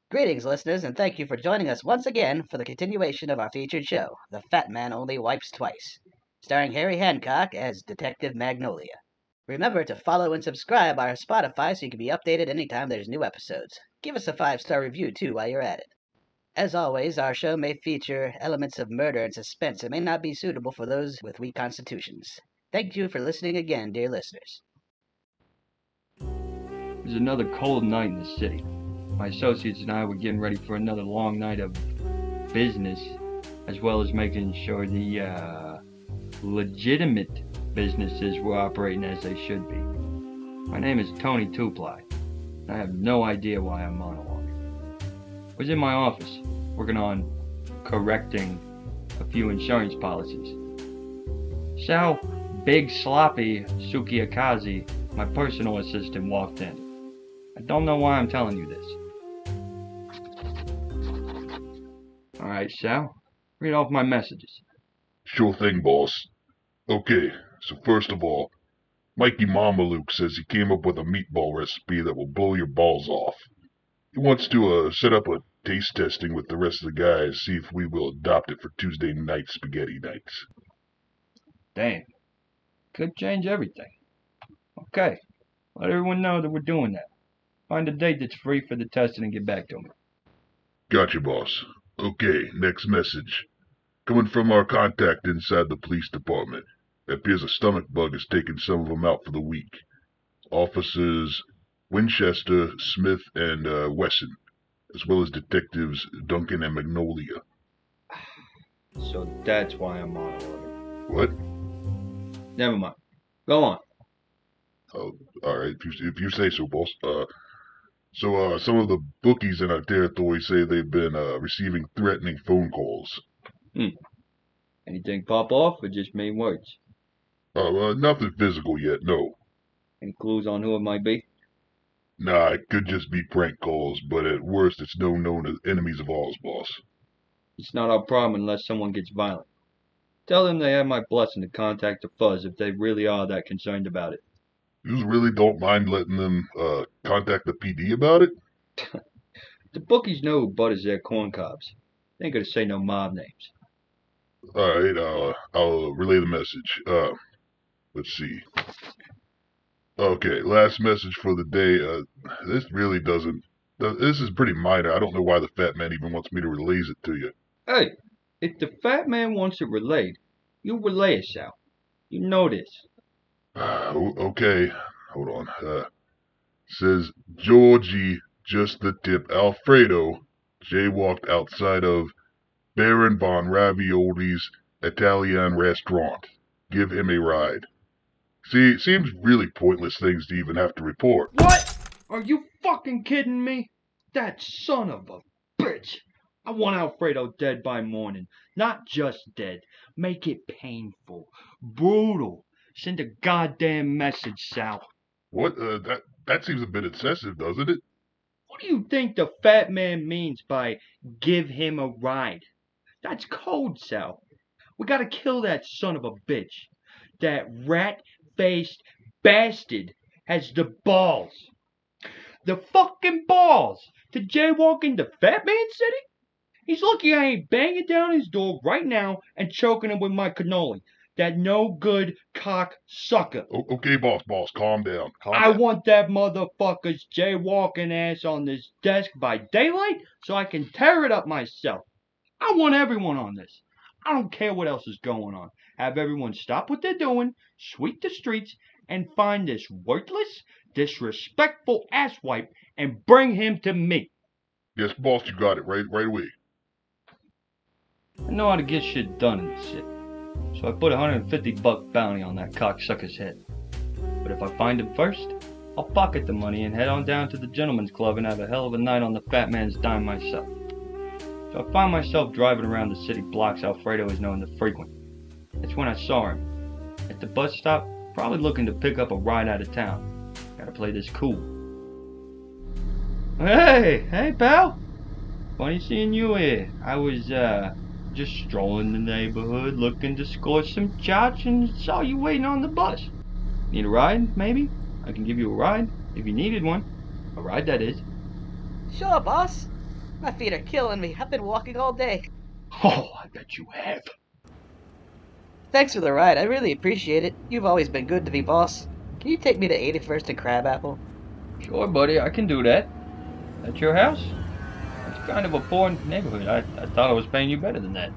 Greetings, listeners, and thank you for joining us once again for the continuation of our featured show, The Fat Man Only Wipes Twice, starring Harry Hancock as Detective Magnolia. Remember to follow and subscribe our Spotify so you can be updated anytime there's new episodes. Give us a 5-star review, too, while you're at it. As always, our show may feature elements of murder and suspense and may not be suitable for those with weak constitutions. Thank you for listening again, dear listeners. It was another cold night in the city. My associates and I were getting ready for another long night of business, as well as making sure the legitimate businesses were operating as they should be. My name is Tony TwoPly. I have no idea why I'm monologuing. I was in my office, working on correcting a few insurance policies. So, Big Sloppy Sukiakaze, my personal assistant, walked in. I don't know why I'm telling you this. Alright, Sal, read off my messages. Sure thing, boss. Okay, so first of all, Mikey Mamaluke says he came up with a meatball recipe that will blow your balls off. He wants to set up a taste testing with the rest of the guys, see if we will adopt it for Tuesday night spaghetti nights. Damn. Could change everything. Okay, let everyone know that we're doing that. Find a date that's free for the testing and get back to me. Gotcha, boss. Okay, next message. Coming from our contact inside the police department. It appears a stomach bug has taken some of them out for the week. Officers Winchester, Smith, and Wesson, as well as detectives Duncan and Magnolia. So that's why I'm monologuing. What? Never mind. Go on. Oh, alright, if you say so, boss. So some of the bookies in our territory say they've been receiving threatening phone calls. Anything pop off or just main words? Nothing physical yet, no. Any clues on who it might be? Nah, it could just be prank calls, but at worst it's known as enemies of ours, boss. It's not our problem unless someone gets violent. Tell them they have my blessing to contact the fuzz if they really are that concerned about it. You really don't mind letting them contact the PD about it? The bookies know who butters their corn cobs. They ain't gonna say no mob names. Alright, I'll relay the message. Let's see. Okay, last message for the day. This really doesn't... This is pretty minor. I don't know why the fat man even wants me to relay it to you. Hey, if the fat man wants it relayed, you relay it, Sal. You know this. Okay, hold on. Says Georgie, just the tip. Alfredo jaywalked outside of Baron von Ravioli's Italian restaurant. Give him a ride. See, it seems really pointless things to even have to report. What? Are you fucking kidding me? That son of a bitch. I want Alfredo dead by morning. Not just dead. Make it painful. Brutal. Send a goddamn message, Sal. What? That seems a bit excessive, doesn't it? What do you think the fat man means by give him a ride? That's code, Sal. We gotta kill that son of a bitch. That rat-faced bastard has the balls. The fucking balls to jaywalk into Fat Man City? He's lucky I ain't banging down his door right now and choking him with my cannoli. That no good cock sucker. Okay, boss, calm down. I want that motherfucker's jaywalking ass on this desk by daylight so I can tear it up myself. I want everyone on this. I don't care what else is going on. Have everyone stop what they're doing, sweep the streets, and find this worthless, disrespectful asswipe and bring him to me. Yes, boss, you got it. Right away. I know how to get shit done in this city. So I put $150 bounty on that cocksucker's head. But if I find him first, I'll pocket the money and head on down to the gentleman's club and have a hell of a night on the fat man's dime myself. So I find myself driving around the city blocks Alfredo is known to frequent. That's when I saw him. At the bus stop, probably looking to pick up a ride out of town. Gotta play this cool. Hey pal! Funny seeing you here. I was just strolling the neighborhood looking to score some chops and saw you waiting on the bus. Need a ride, maybe? I can give you a ride, if you needed one. A ride, that is. Sure, boss. My feet are killing me. I've been walking all day. Oh, I bet you have. Thanks for the ride. I really appreciate it. You've always been good to me, boss. Can you take me to 81st and Crabapple? Sure, buddy, I can do that. At your house? That's kind of a poor neighborhood. I thought I was paying you better than that.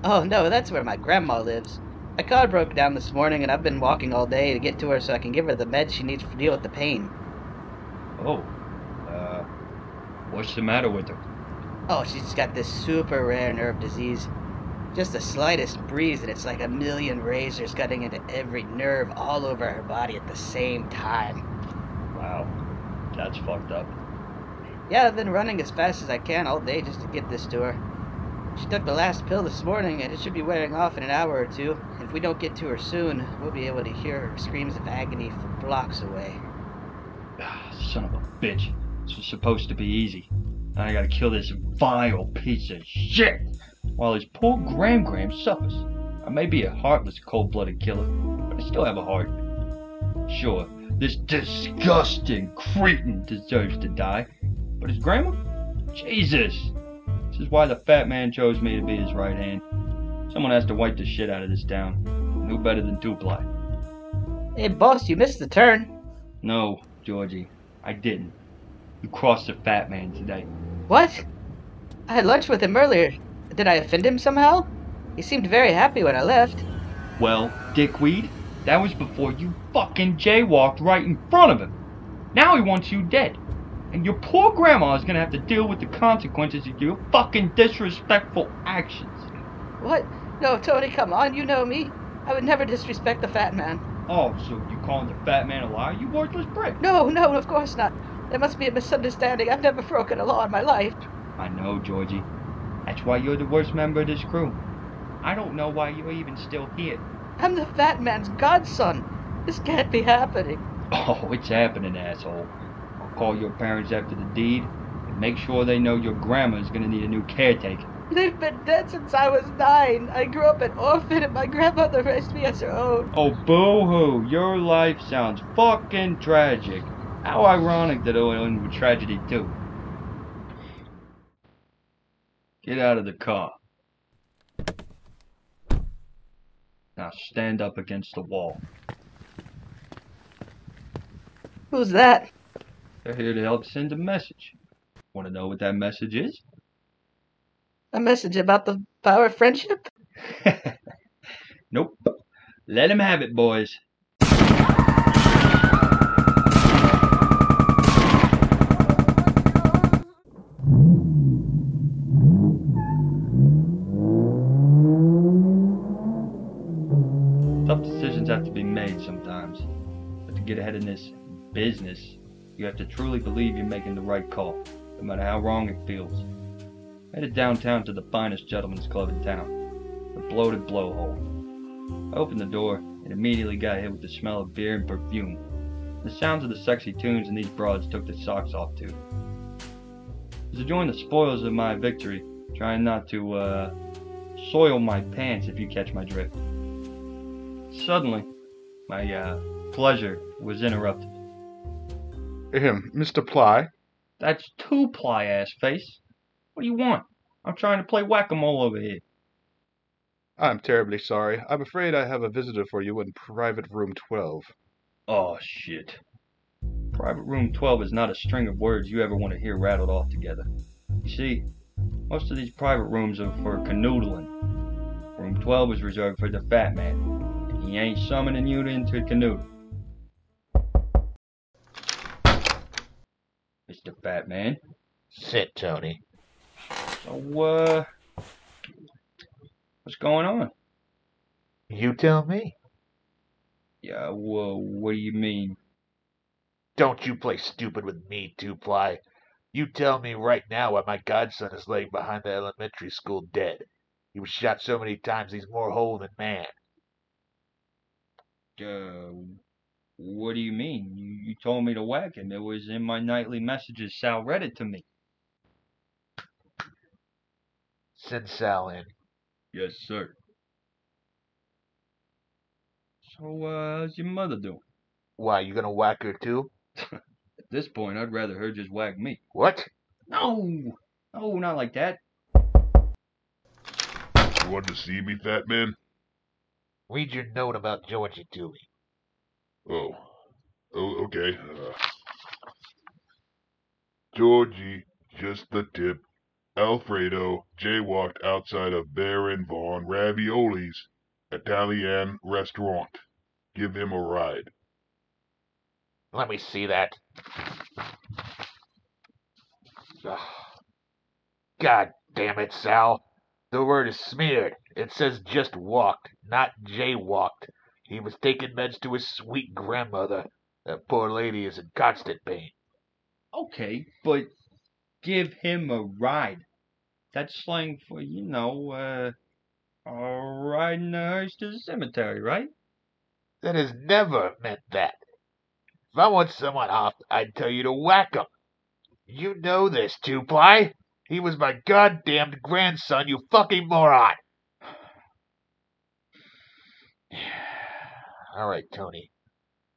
Oh, no, that's where my grandma lives. My car broke down this morning, and I've been walking all day to get to her so I can give her the meds she needs to deal with the pain. Oh, what's the matter with her? Oh, she's got this super rare nerve disease. Just the slightest breeze, and it's like a million razors cutting into every nerve all over her body at the same time. Wow, that's fucked up. Yeah, I've been running as fast as I can all day just to get this to her. She took the last pill this morning, and it should be wearing off in an hour or two. If we don't get to her soon, we'll be able to hear her screams of agony from blocks away. Son of a bitch. This was supposed to be easy. Now I gotta kill this vile piece of shit while his poor Gram suffers. I may be a heartless, cold-blooded killer, but I still have a heart. Sure, this disgusting cretin deserves to die, but his grandma? Jesus! This is why the fat man chose me to be his right hand. Someone has to wipe the shit out of this town. No better than TwoPly. Hey, boss, you missed the turn. No, Georgie, I didn't. You crossed the fat man today. What? I had lunch with him earlier. Did I offend him somehow? He seemed very happy when I left. Well, dickweed, that was before you fucking jaywalked right in front of him. Now he wants you dead. And your poor grandma is gonna have to deal with the consequences of your fucking disrespectful actions. What? No, Tony, come on, you know me. I would never disrespect the fat man. Oh, so you calling the fat man a liar, you worthless prick? No, of course not. There must be a misunderstanding. I've never broken a law in my life. I know, Georgie. That's why you're the worst member of this crew. I don't know why you're even still here. I'm the fat man's godson. This can't be happening. Oh, it's happening, asshole. I'll call your parents after the deed and make sure they know your grandma's gonna need a new caretaker. They've been dead since I was 9. I grew up an orphan and my grandmother raised me as her own. Oh, boo-hoo. Your life sounds fucking tragic. How ironic that it'll end with tragedy, too. Get out of the car. Now stand up against the wall. Who's that? They're here to help send a message. Want to know what that message is? A message about the power of friendship? Nope. Let him have it, boys. Tough decisions have to be made sometimes, but to get ahead in this business, you have to truly believe you're making the right call, no matter how wrong it feels. Headed downtown to the finest gentleman's club in town, the Bloated Blowhole. I opened the door and immediately got hit with the smell of beer and perfume. The sounds of the sexy tunes and these broads took the socks off too. I was enjoying the spoils of my victory, trying not to soil my pants, if you catch my drift. Suddenly, my pleasure was interrupted. Mr. Ply? That's TwoPly, ass face. What do you want? I'm trying to play whack-a-mole over here. I'm terribly sorry. I'm afraid I have a visitor for you in private room 12. Oh, shit. Private room 12 is not a string of words you ever want to hear rattled off together. You see, most of these private rooms are for canoodling. Room 12 is reserved for the fat man, and he ain't summoning you into canoodle. Mr. Fat Man. Sit, Tony. So, what's going on? You tell me. Yeah, well, what do you mean? Don't you play stupid with me, TwoPly. You tell me right now why my godson is laying behind the elementary school dead. He was shot so many times he's more whole than man. What do you mean? You told me to whack him. It was in my nightly messages Sal read it to me. Send Sal in. Yes, sir. So, how's your mother doing? Why, you gonna whack her too? At this point, I'd rather her just whack me. What? No! Oh, not like that. You want to see me, fat man? Read your note about Georgie to me. Oh. Oh, okay. Georgie, just the tip. Alfredo jaywalked outside of Baron Von Ravioli's Italian restaurant. Give him a ride. Let me see that. Ugh. God damn it, Sal. The word is smeared. It says just walked, not jaywalked. He was taking meds to his sweet grandmother. That poor lady is in constant pain. Okay, but give him a ride. That's slang for, a ride in a hearse to the cemetery, right? That has never meant that. If I want someone off, I'd tell you to whack him. You know this, TwoPly. He was my goddamned grandson, you fucking moron. All right, Tony.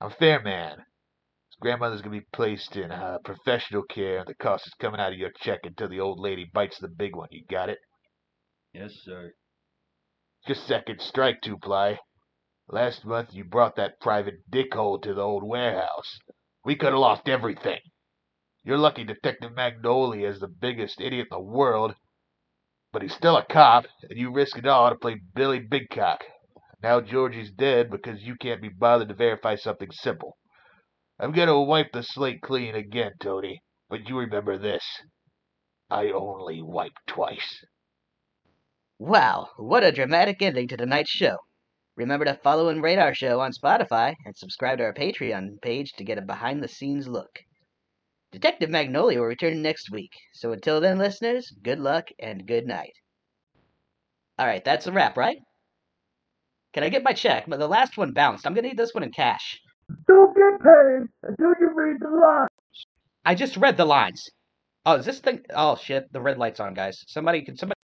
I'm a fair man. His grandmother's gonna be placed in professional care, and the cost is coming out of your check until the old lady bites the big one. You got it? Yes, sir. Just second strike, TwoPly. Last month you brought that private dickhole to the old warehouse. We could have lost everything. You're lucky Detective Magnolia is the biggest idiot in the world, but he's still a cop, and you risk it all to play Billy Bigcock. Now Georgie's dead because you can't be bothered to verify something simple. I'm gonna wipe the slate clean again, Tony, but you remember this. I only wipe twice. Wow, what a dramatic ending to tonight's show. Remember to follow and rate our show on Spotify and subscribe to our Patreon page to get a behind the scenes look. Detective Magnolia will return next week, so until then, listeners, good luck and good night. Alright, that's a wrap, right? Can I get my check? But the last one bounced. I'm gonna need this one in cash. Don't get paid until you read the line. I just read the lines. Oh, is this thing? Oh shit! The red light's on, guys. Somebody